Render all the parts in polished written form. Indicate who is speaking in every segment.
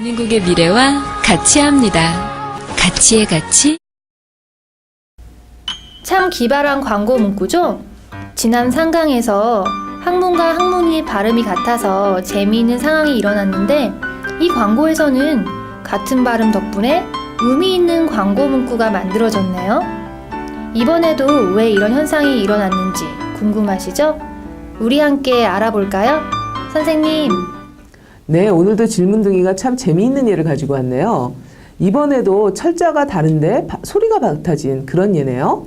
Speaker 1: 대한민국의 미래와 같이 합니다. 가치의 가치.
Speaker 2: 참 기발한 광고 문구죠? 지난 상강에서 학문과 학문이 발음이 같아서 재미있는 상황이 일어났는데 이 광고에서는 같은 발음 덕분에 의미 있는 광고 문구가 만들어졌네요. 이번에도 왜 이런 현상이 일어났는지 궁금하시죠? 우리 함께 알아볼까요? 선생님.
Speaker 3: 네, 오늘도 질문둥이가 참 재미있는 예를 가지고 왔네요. 이번에도 철자가 다른데 소리가 같아진 그런 예네요.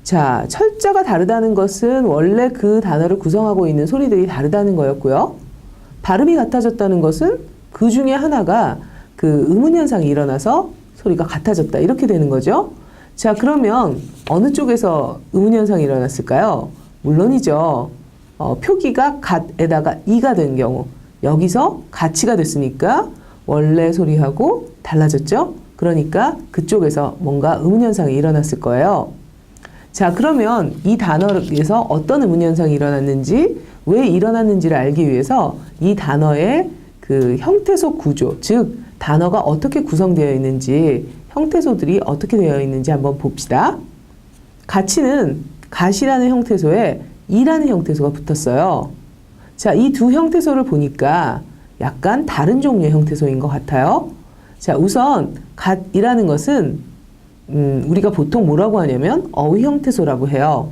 Speaker 3: 자, 철자가 다르다는 것은 원래 그 단어를 구성하고 있는 소리들이 다르다는 거였고요. 발음이 같아졌다는 것은 그 중에 하나가 그 의문현상이 일어나서 소리가 같아졌다. 이렇게 되는 거죠. 자, 그러면 어느 쪽에서 의문현상이 일어났을까요? 물론이죠. 표기가 갓에다가 이가 된 경우. 여기서 가치가 됐으니까 원래 소리하고 달라졌죠? 그러니까 그쪽에서 뭔가 의문현상이 일어났을 거예요. 자, 그러면 이 단어에서 어떤 의문현상이 일어났는지, 왜 일어났는지를 알기 위해서 이 단어의 그 형태소 구조, 즉 단어가 어떻게 구성되어 있는지, 형태소들이 어떻게 되어 있는지 한번 봅시다. 가치는 갓이라는 형태소에 이라는 형태소가 붙었어요. 자, 이 두 형태소를 보니까 약간 다른 종류의 형태소인 것 같아요. 자, 우선 갓이라는 것은 우리가 보통 뭐라고 하냐면 어휘 형태소라고 해요.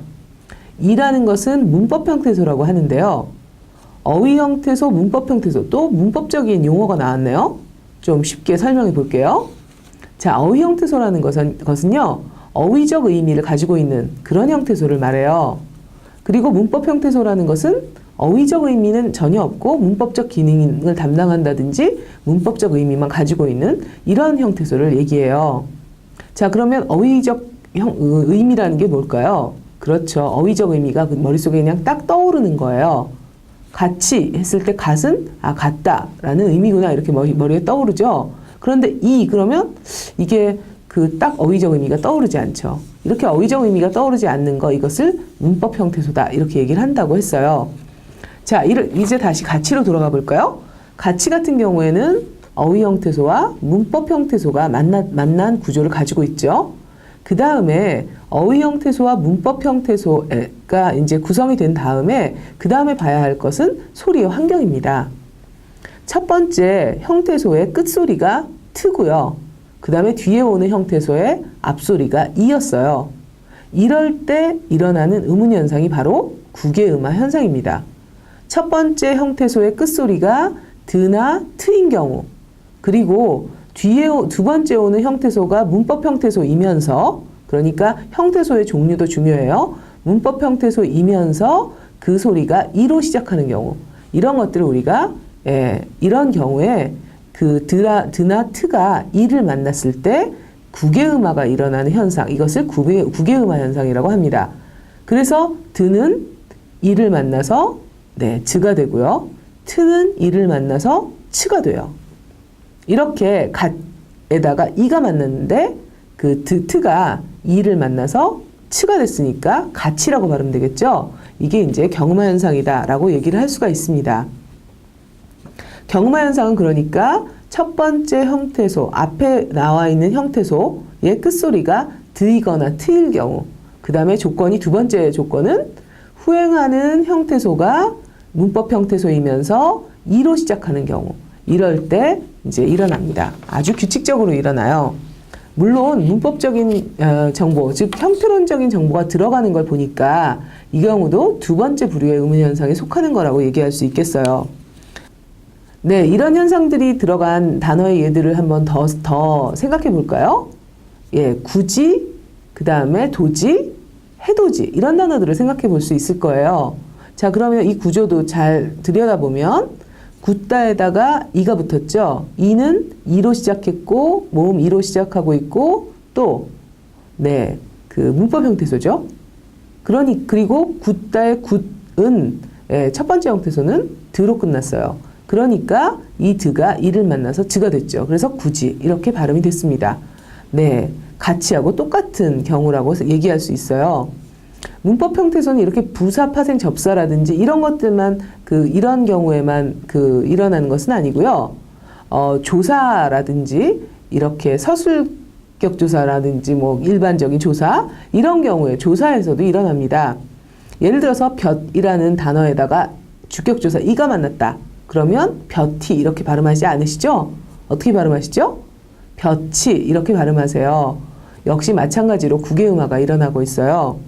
Speaker 3: 이라는 것은 문법 형태소라고 하는데요. 어휘 형태소, 문법 형태소, 또 문법적인 용어가 나왔네요. 좀 쉽게 설명해 볼게요. 자, 어휘 형태소라는 것은요, 어휘적 의미를 가지고 있는 그런 형태소를 말해요. 그리고 문법 형태소라는 것은 어휘적 의미는 전혀 없고 문법적 기능을 담당한다든지 문법적 의미만 가지고 있는 이런 형태소를 얘기해요. 자, 그러면 어휘적 의미라는 게 뭘까요? 그렇죠. 어휘적 의미가 머릿속에 그냥 딱 떠오르는 거예요. 같이 했을 때 갓은 같다라는 의미구나 이렇게 머리에 떠오르죠. 그런데 그러면 이게 그 딱 어휘적 의미가 떠오르지 않죠. 이렇게 어휘적 의미가 떠오르지 않는 거, 이것을 문법 형태소다 이렇게 얘기를 한다고 했어요. 자, 이제 다시 가치로 돌아가 볼까요? 가치 같은 경우에는 어휘 형태소와 문법 형태소가 만난 구조를 가지고 있죠. 그 다음에 어휘 형태소와 문법 형태소가 이제 구성이 된 다음에 그 다음에 봐야 할 것은 소리의 환경입니다. 첫 번째 형태소의 끝소리가 트고요. 그 다음에 뒤에 오는 형태소의 앞소리가 이였어요. 이럴 때 일어나는 의문현상이 바로 국외음화 현상입니다. 첫 번째 형태소의 끝소리가 드나 트인 경우, 그리고 뒤에 두 번째 오는 형태소가 문법 형태소이면서, 그러니까 형태소의 종류도 중요해요. 문법 형태소이면서 그 소리가 이로 시작하는 경우, 이런 것들을 우리가 이런 경우에 그 드나 트가 이를 만났을 때 국외음화가 일어나는 현상, 이것을 국외음화 현상이라고 합니다. 그래서 드는 이를 만나서 즈가 되고요. 트는 이를 만나서 츠가 돼요. 이렇게 갓에다가 이가 만났는데 그 트가 이를 만나서 츠가 됐으니까 가치라고 발음되겠죠. 이게 이제 경음화 현상이다라고 얘기를 할 수가 있습니다. 경음화 현상은 그러니까 첫 번째 형태소, 앞에 나와 있는 형태소의 끝소리가 드이거나 트일 경우, 그 다음에 조건이, 두 번째 조건은 후행하는 형태소가 문법 형태소이면서 이로 시작하는 경우, 이럴 때 이제 일어납니다. 아주 규칙적으로 일어나요. 물론 문법적인 정보, 즉 형태론적인 정보가 들어가는 걸 보니까 이 경우도 두 번째 부류의 의문현상에 속하는 거라고 얘기할 수 있겠어요. 네, 이런 현상들이 들어간 단어의 예들을 한번 더 생각해 볼까요? 예, 굳이, 그 다음에 도지, 해도지, 이런 단어들을 생각해 볼 수 있을 거예요. 자, 그러면 이 구조도 잘 들여다보면 굳다에다가 이가 붙었죠. 이는 이로 시작했고 모음 이로 시작하고 있고 또 그 문법 형태소죠. 그리고 굳다의 굳은 첫 번째 형태소는 드로 끝났어요. 그러니까 이 드가 이를 만나서 즈가 됐죠. 그래서 굳이 이렇게 발음이 됐습니다. 네, 가치하고 똑같은 경우라고 얘기할 수 있어요. 문법 형태소는 이렇게 부사, 파생, 접사라든지 이런 것들만 이런 경우에만 일어나는 것은 아니고요. 조사라든지 이렇게 서술격 조사라든지 뭐 일반적인 조사 이런 경우에 조사에서도 일어납니다. 예를 들어서 볕이라는 단어에다가 주격조사 이가 만났다. 그러면 볕이 이렇게 발음하지 않으시죠? 어떻게 발음하시죠? 볕이 이렇게 발음하세요. 역시 마찬가지로 국외음화가 일어나고 있어요.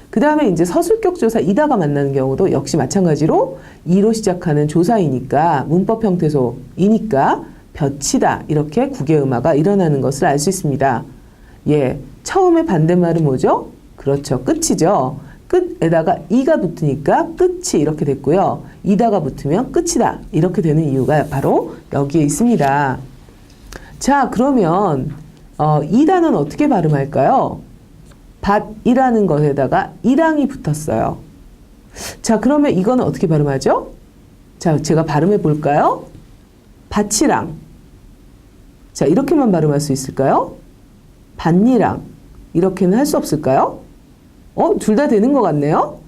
Speaker 3: 그 다음에 이제 서술격 조사 이다가 만나는 경우도 역시 마찬가지로 이로 시작하는 조사이니까 문법 형태소이니까 볕이다 이렇게 국외음화가 일어나는 것을 알 수 있습니다. 예, 처음에 반대말은 뭐죠? 그렇죠, 끝이죠. 끝에다가 이가 붙으니까 끝이 이렇게 됐고요. 이다가 붙으면 끝이다 이렇게 되는 이유가 바로 여기에 있습니다. 자, 그러면 이 단어는 어떻게 발음할까요? 밭이라는 것에다가 이랑이 붙었어요. 자, 그러면 이거는 어떻게 발음하죠? 자, 제가 발음해 볼까요? 밭이랑. 자, 이렇게만 발음할 수 있을까요? 밭이랑. 이렇게는 할 수 없을까요? 둘 다 되는 것 같네요?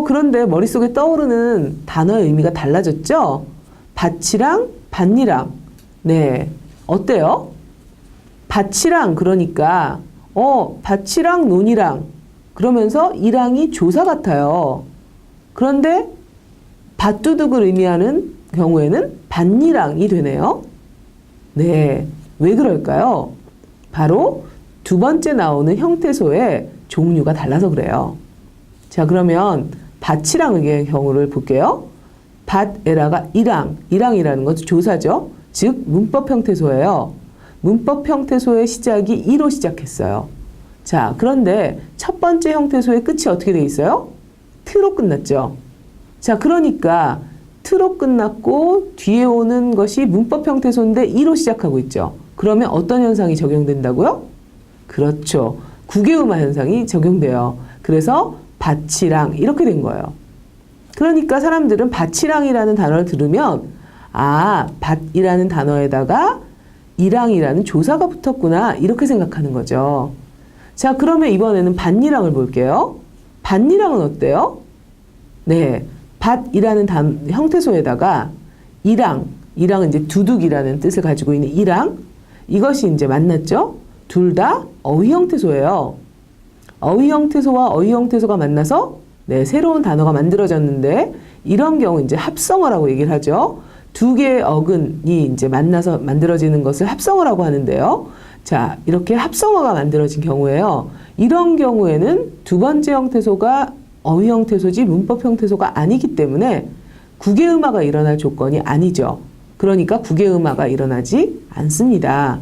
Speaker 3: 그런데 머릿속에 떠오르는 단어의 의미가 달라졌죠? 밭이랑, 밭이랑. 네. 어때요? 밭이랑 그러니까 밭이랑 논이랑 그러면서 이랑이 조사 같아요. 그런데 밭두둑을 의미하는 경우에는 밭이랑이 되네요. 네, 왜 그럴까요? 바로 두 번째 나오는 형태소의 종류가 달라서 그래요. 자, 그러면 밭이랑의 경우를 볼게요. 밭에다가 이랑이라는 것도 조사죠. 즉 문법 형태소예요. 문법 형태소의 시작이 이로 시작했어요. 자, 그런데 첫 번째 형태소의 끝이 어떻게 돼 있어요? 트로 끝났죠. 자, 그러니까 트로 끝났고 뒤에 오는 것이 문법 형태소인데 이로 시작하고 있죠. 그러면 어떤 현상이 적용된다고요? 그렇죠. 국외음화 현상이 적용돼요. 그래서 밭이랑 이렇게 된 거예요. 그러니까 사람들은 밭이랑이라는 단어를 들으면 밭이라는 단어에다가 이랑이라는 조사가 붙었구나 이렇게 생각하는 거죠. 자, 그러면 이번에는 밭이랑을 볼게요. 밭이랑은 어때요? 네, 밭이라는 형태소에다가 이랑은 이제 두둑이라는 뜻을 가지고 있는 이랑, 이것이 이제 만났죠. 둘 다 어휘 형태소예요. 어휘 형태소와 어휘 형태소가 만나서 새로운 단어가 만들어졌는데 이런 경우 이제 합성어라고 얘기를 하죠. 두 개의 어근이 이제 만나서 만들어지는 것을 합성어라고 하는데요. 자, 이렇게 합성어가 만들어진 경우에요. 이런 경우에는 두 번째 형태소가 어휘 형태소지 문법 형태소가 아니기 때문에 국외음화가 일어날 조건이 아니죠. 그러니까 국외음화가 일어나지 않습니다.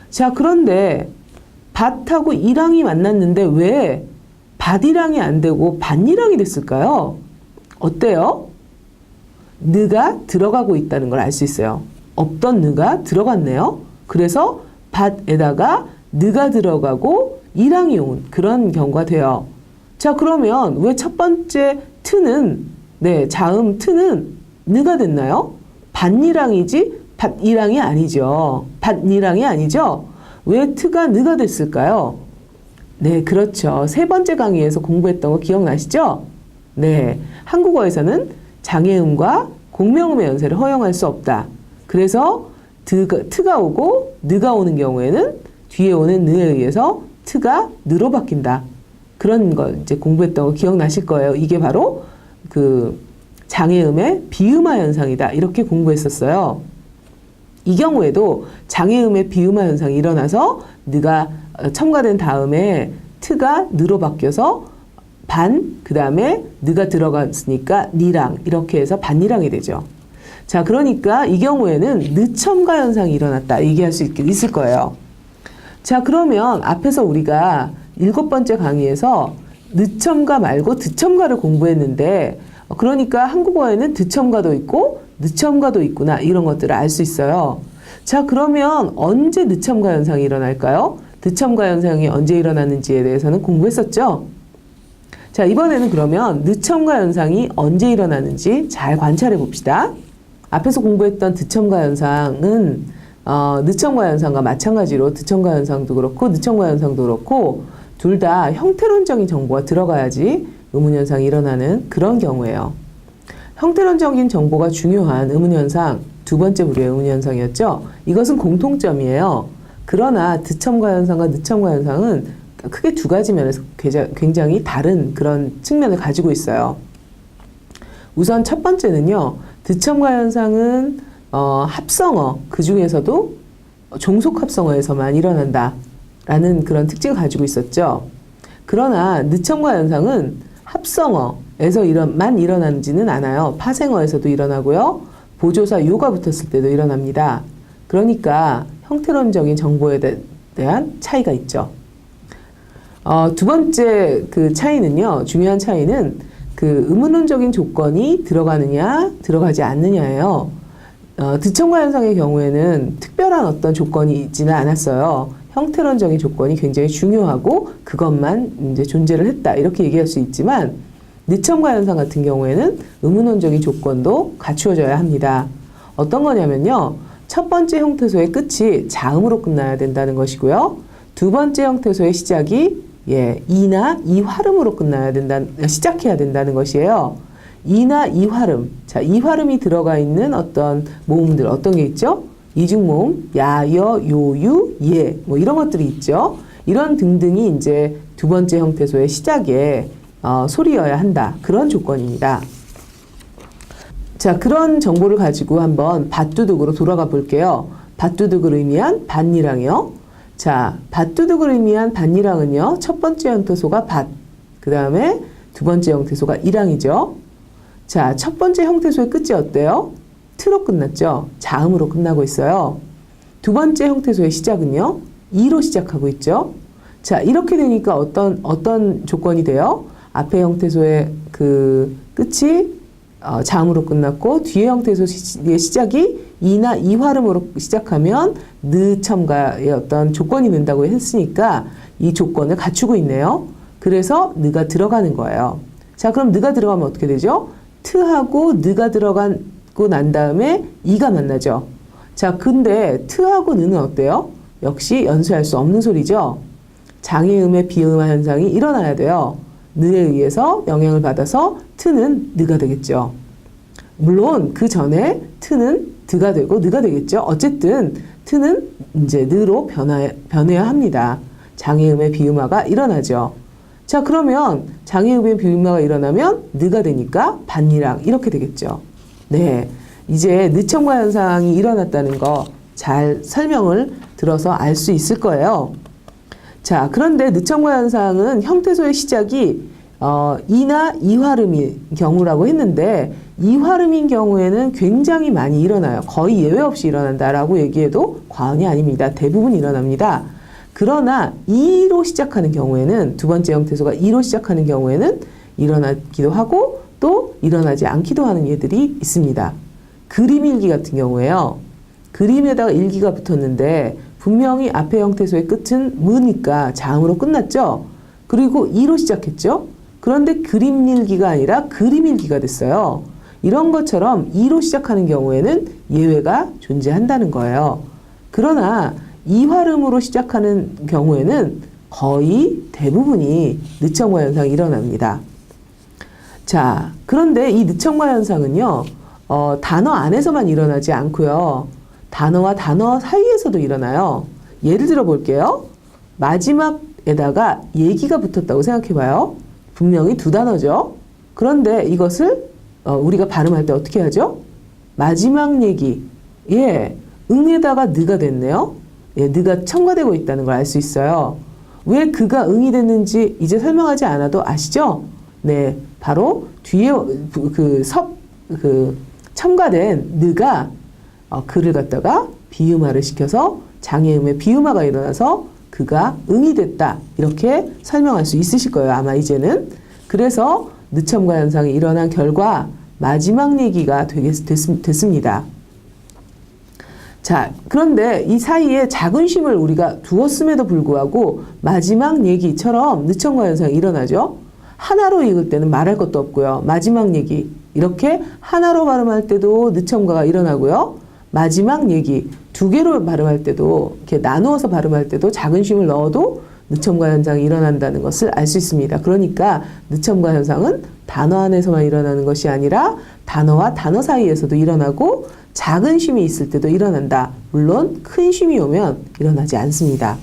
Speaker 3: 자, 그런데 밭하고 이랑이 만났는데 왜 밭이랑이 안 되고 밭이랑이 됐을까요? 어때요? 느가 들어가고 있다는 걸 알 수 있어요. 없던 느가 들어갔네요. 그래서 밭에다가 느가 들어가고 이랑이 온 그런 경우가 돼요. 자, 그러면 왜 첫 번째 트는 자음 트는 느가 됐나요? 밭이랑이지 밭이랑이 아니죠. 밭이랑이 아니죠. 왜 트가 느가 됐을까요? 네, 그렇죠. 세 번째 강의에서 공부했던 거 기억나시죠? 네, 한국어에서는 장애음과 공명음의 연세를 허용할 수 없다. 그래서 트가 오고 느가 오는 경우에는 뒤에 오는 느에 의해서 트가 느로 바뀐다. 그런 거 이제 공부했던 거 기억나실 거예요. 이게 바로 그 장애음의 비음화 현상이다. 이렇게 공부했었어요. 이 경우에도 장애음의 비음화 현상이 일어나서 느가 첨가된 다음에 트가 느로 바뀌어서 그 다음에 느가 들어갔으니까 니랑 이렇게 해서 반니랑이 되죠. 자, 그러니까 이 경우에는 느첨가 현상이 일어났다 얘기할 수 있을 거예요. 자, 그러면 앞에서 우리가 7번째 강의에서 느첨가 말고 드첨가를 공부했는데 그러니까 한국어에는 드첨가도 있고 느첨가도 있구나 이런 것들을 알 수 있어요. 자, 그러면 언제 느첨가 현상이 일어날까요? 드첨가 현상이 언제 일어나는지에 대해서는 공부했었죠? 자, 이번에는 그러면 느첨가 현상이 언제 일어나는지 잘 관찰해 봅시다. 앞에서 공부했던 드첨가 현상은 느첨가 현상과 마찬가지로 드첨가 현상도 그렇고 느첨가 현상도 그렇고 둘 다 형태론적인 정보가 들어가야지 의문현상이 일어나는 그런 경우예요. 형태론적인 정보가 중요한 의문현상 두 번째 부류의 의문 현상이었죠. 이것은 공통점이에요. 그러나 드첨가 현상과 느첨가 현상은 크게 두 가지 면에서 굉장히 다른 그런 측면을 가지고 있어요. 우선 첫 번째는요. 드첨가 현상은 합성어, 그 중에서도 종속합성어에서만 일어난다라는 그런 특징을 가지고 있었죠. 그러나 느첨가 현상은 합성어에서만 일어나지는 않아요. 파생어에서도 일어나고요. 보조사 요가 붙었을 때도 일어납니다. 그러니까 형태론적인 정보에 대한 차이가 있죠. 두 번째 그 차이는요. 중요한 차이는 그 의문론적인 조건이 들어가느냐 들어가지 않느냐예요. 드첨가 현상의 경우에는 특별한 어떤 조건이 있지는 않았어요. 형태론적인 조건이 굉장히 중요하고 그것만 이제 존재를 했다 이렇게 얘기할 수 있지만 느첨가 현상 같은 경우에는 의문론적인 조건도 갖추어져야 합니다. 어떤 거냐면요. 첫 번째 형태소의 끝이 자음으로 끝나야 된다는 것이고요. 두 번째 형태소의 시작이 이나 이화름으로 시작해야 된다는 것이에요. 이나 이화름. 자, 이화름이 들어가 있는 어떤 모음들, 어떤 게 있죠? 이중모음, 야, 여, 요, 유, 예. 뭐 이런 것들이 있죠. 이런 등등이 이제 두 번째 형태소의 시작에 소리여야 한다. 그런 조건입니다. 자, 그런 정보를 가지고 한번 밭두둑으로 돌아가 볼게요. 밭두둑을 의미한 밭니랑이요. 자, 밭두둑을 의미한 밭니랑은요. 첫 번째 형태소가 밭, 그 다음에 두 번째 형태소가 이랑이죠. 자, 첫 번째 형태소의 끝이 어때요? 트로 끝났죠. 자음으로 끝나고 있어요. 두 번째 형태소의 시작은요. 이로 시작하고 있죠. 자, 이렇게 되니까 어떤 조건이 돼요? 앞에 형태소의 그 끝이 자음으로 끝났고 뒤에 형태소의 시작이 이나 이화름으로 시작하면 느첨가의 어떤 조건이 된다고 했으니까 이 조건을 갖추고 있네요. 그래서 느가 들어가는 거예요. 자, 그럼 느가 들어가면 어떻게 되죠? 트하고 느가 들어가고 난 다음에 이가 만나죠. 자, 근데 트하고 느는 어때요? 역시 연수할 수 없는 소리죠. 장애음의 비음화 현상이 일어나야 돼요. 느에 의해서 영향을 받아서 트는 느가 되겠죠. 물론 그 전에 트는 드가 되고 느가 되겠죠. 어쨌든 트는 이제 느로 변해야 합니다. 장애음의 비음화가 일어나죠. 자, 그러면 장애음의 비음화가 일어나면 느가 되니까 밭니랑 이렇게 되겠죠. 네, 이제 느첨가 현상이 일어났다는 거 잘 설명을 들어서 알 수 있을 거예요. 자, 그런데 느첨가 현상은 형태소의 시작이 이나 이화름인 경우라고 했는데 이화름인 경우에는 굉장히 많이 일어나요. 거의 예외 없이 일어난다라고 얘기해도 과언이 아닙니다. 대부분 일어납니다. 그러나 이로 시작하는 경우에는 두 번째 형태소가 이로 시작하는 경우에는 일어나기도 하고 또 일어나지 않기도 하는 예들이 있습니다. 그림 일기 같은 경우에요. 그림에다가 일기가 붙었는데 분명히 앞에 형태소의 끝은 무니까 자음으로 끝났죠. 그리고 이로 시작했죠. 그런데 그림 일기가 아니라 그림 일기가 됐어요. 이런 것처럼 이로 시작하는 경우에는 예외가 존재한다는 거예요. 그러나 이화름으로 시작하는 경우에는 거의 대부분이 느첨가 현상이 일어납니다. 자, 그런데 이 느첨가 현상은요, 단어 안에서만 일어나지 않고요. 단어와 단어 사이에서도 일어나요. 예를 들어 볼게요. 마지막에다가 얘기가 붙었다고 생각해 봐요. 분명히 두 단어죠. 그런데 이것을 우리가 발음할 때 어떻게 하죠? 마지막 얘기. 응에다가 느가 됐네요. 느가 첨가되고 있다는 걸 알 수 있어요. 왜 그가 응이 됐는지 이제 설명하지 않아도 아시죠? 네, 바로 뒤에 첨가된 느가 그를 갖다가 비음화를 시켜서 장애음의 비음화가 일어나서 그가 응이 됐다. 이렇게 설명할 수 있으실 거예요. 아마 이제는. 그래서 느첨가 현상이 일어난 결과 마지막 얘기가 됐습니다. 자, 그런데 이 사이에 자긍심을 우리가 두었음에도 불구하고 마지막 얘기처럼 느첨가 현상이 일어나죠. 하나로 읽을 때는 말할 것도 없고요. 마지막 얘기. 이렇게 하나로 발음할 때도 느첨가가 일어나고요. 마지막 얘기 두 개로 발음할 때도 이렇게 나누어서 발음할 때도 자긍심을 넣어도 느첨가 현상이 일어난다는 것을 알 수 있습니다. 그러니까 느첨가 현상은 단어 안에서만 일어나는 것이 아니라 단어와 단어 사이에서도 일어나고 작은 쉼이 있을 때도 일어난다. 물론 큰 쉼이 오면 일어나지 않습니다.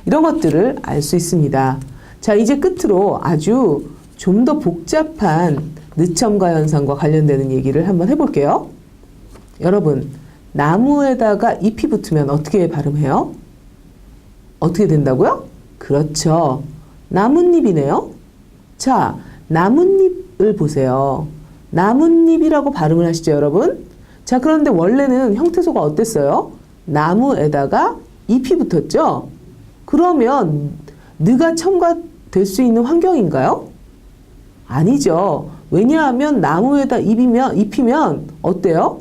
Speaker 3: 이런 것들을 알 수 있습니다. 자, 이제 끝으로 아주 좀 더 복잡한 늦첨가 현상과 관련되는 얘기를 한번 해볼게요. 여러분, 나무에다가 잎이 붙으면 어떻게 발음해요? 어떻게 된다고요? 그렇죠. 나뭇잎이네요. 자, 나뭇잎을 보세요. 나뭇잎이라고 발음을 하시죠, 여러분? 자, 그런데 원래는 형태소가 어땠어요? 나무에다가 잎이 붙었죠? 그러면 느가 첨가될 수 있는 환경인가요? 아니죠. 왜냐하면 나무에다 잎이면 어때요?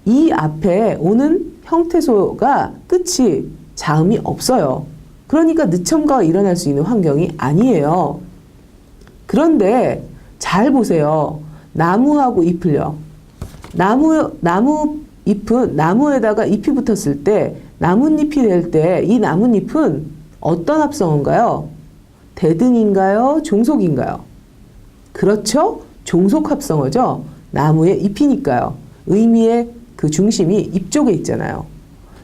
Speaker 3: 이 앞에 오는 형태소가 끝이 자음이 없어요. 그러니까 늦첨가가 일어날 수 있는 환경이 아니에요. 그런데 잘 보세요. 나무하고 잎을요. 나무 잎은 나무에다가 잎이 붙었을 때 나뭇잎이 될 때 이 나뭇잎은 어떤 합성어인가요? 대등인가요? 종속인가요? 그렇죠? 종속 합성어죠. 나무의 잎이니까요. 의미의 그 중심이 잎 쪽에 있잖아요.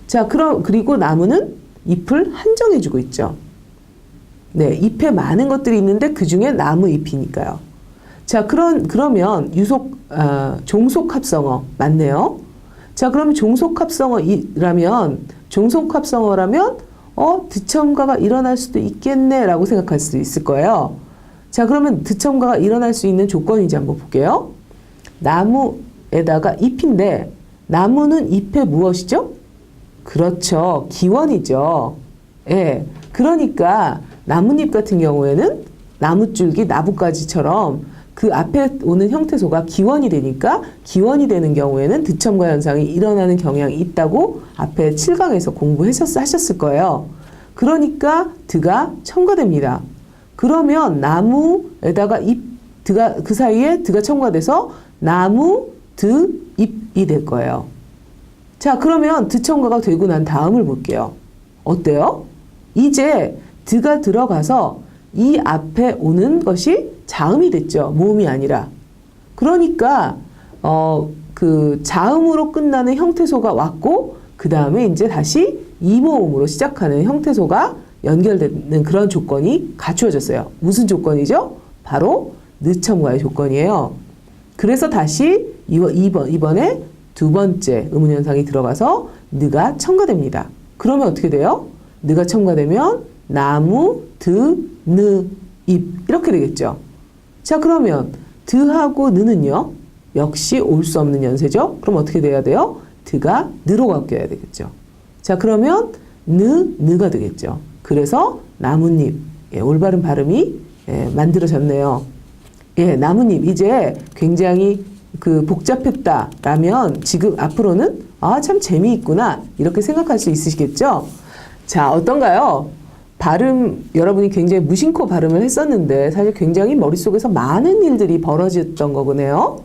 Speaker 3: 자, 그리고 나무는 잎을 한정해주고 있죠. 네, 잎에 많은 것들이 있는데 그 중에 나무 잎이니까요. 자, 그러면 종속 합성어 맞네요. 자, 그러면 종속 합성어라면 드첨가가 일어날 수도 있겠네라고 생각할 수 있을 거예요. 자, 그러면 드첨가가 일어날 수 있는 조건인지 한번 볼게요. 나무에다가 잎인데 나무는 잎의 무엇이죠? 그렇죠. 기원이죠. 예. 그러니까 나뭇잎 같은 경우에는 나무줄기, 나뭇가지처럼 그 앞에 오는 형태소가 기원이 되니까 기원이 되는 경우에는 드첨가 현상이 일어나는 경향이 있다고 앞에 7강에서 공부하셨을 거예요. 그러니까 드가 첨가됩니다. 그러면 나무에다가 그 사이에 드가 첨가돼서 나무, 드, 잎이 될 거예요. 자, 그러면 드첨가가 되고 난 다음을 볼게요. 어때요? 이제 드가 들어가서 이 앞에 오는 것이 자음이 됐죠. 모음이 아니라. 그러니까 그 자음으로 끝나는 형태소가 왔고 그 다음에 이제 다시 이모음으로 시작하는 형태소가 연결되는 그런 조건이 갖추어졌어요. 무슨 조건이죠? 바로 늦첨가의 조건이에요. 그래서 다시 이번에 두 번째 의문현상이 들어가서 느가 첨가됩니다. 그러면 어떻게 돼요? 느가 첨가되면 나무, 드, 느, 잎 이렇게 되겠죠. 자, 그러면 드하고 느는요. 역시 올 수 없는 연세죠. 그럼 어떻게 돼야 돼요? 드가 느로 바뀌어야 되겠죠. 자, 그러면 느가 되겠죠. 그래서 나뭇잎, 올바른 발음이 만들어졌네요. 나뭇잎 이제 굉장히 복잡했다라면 지금 앞으로는 참 재미있구나 이렇게 생각할 수 있으시겠죠? 자, 어떤가요? 발음 여러분이 굉장히 무심코 발음을 했었는데 사실 굉장히 머릿속에서 많은 일들이 벌어졌던 거네요.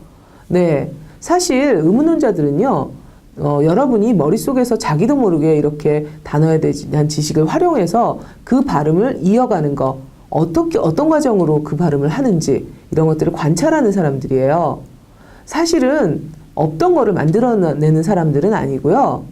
Speaker 3: 네, 사실 의문혼자들은요. 여러분이 머릿속에서 자기도 모르게 이렇게 단어에 대한 지식을 활용해서 그 발음을 이어가는 거 어떤 과정으로 그 발음을 하는지 이런 것들을 관찰하는 사람들이에요. 사실은 없던 거를 만들어내는 사람들은 아니고요.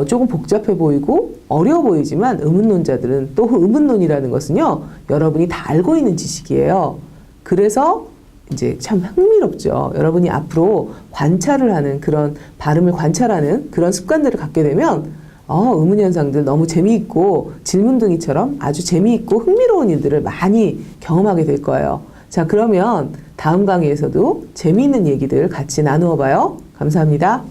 Speaker 3: 조금 복잡해 보이고 어려워 보이지만 의문론자들은 또 의문론이라는 것은요. 여러분이 다 알고 있는 지식이에요. 그래서 이제 참 흥미롭죠. 여러분이 앞으로 관찰을 하는 그런 발음을 관찰하는 그런 습관들을 갖게 되면 의문현상들 너무 재미있고 질문둥이처럼 아주 재미있고 흥미로운 일들을 많이 경험하게 될 거예요. 자, 그러면 다음 강의에서도 재미있는 얘기들 같이 나누어 봐요. 감사합니다.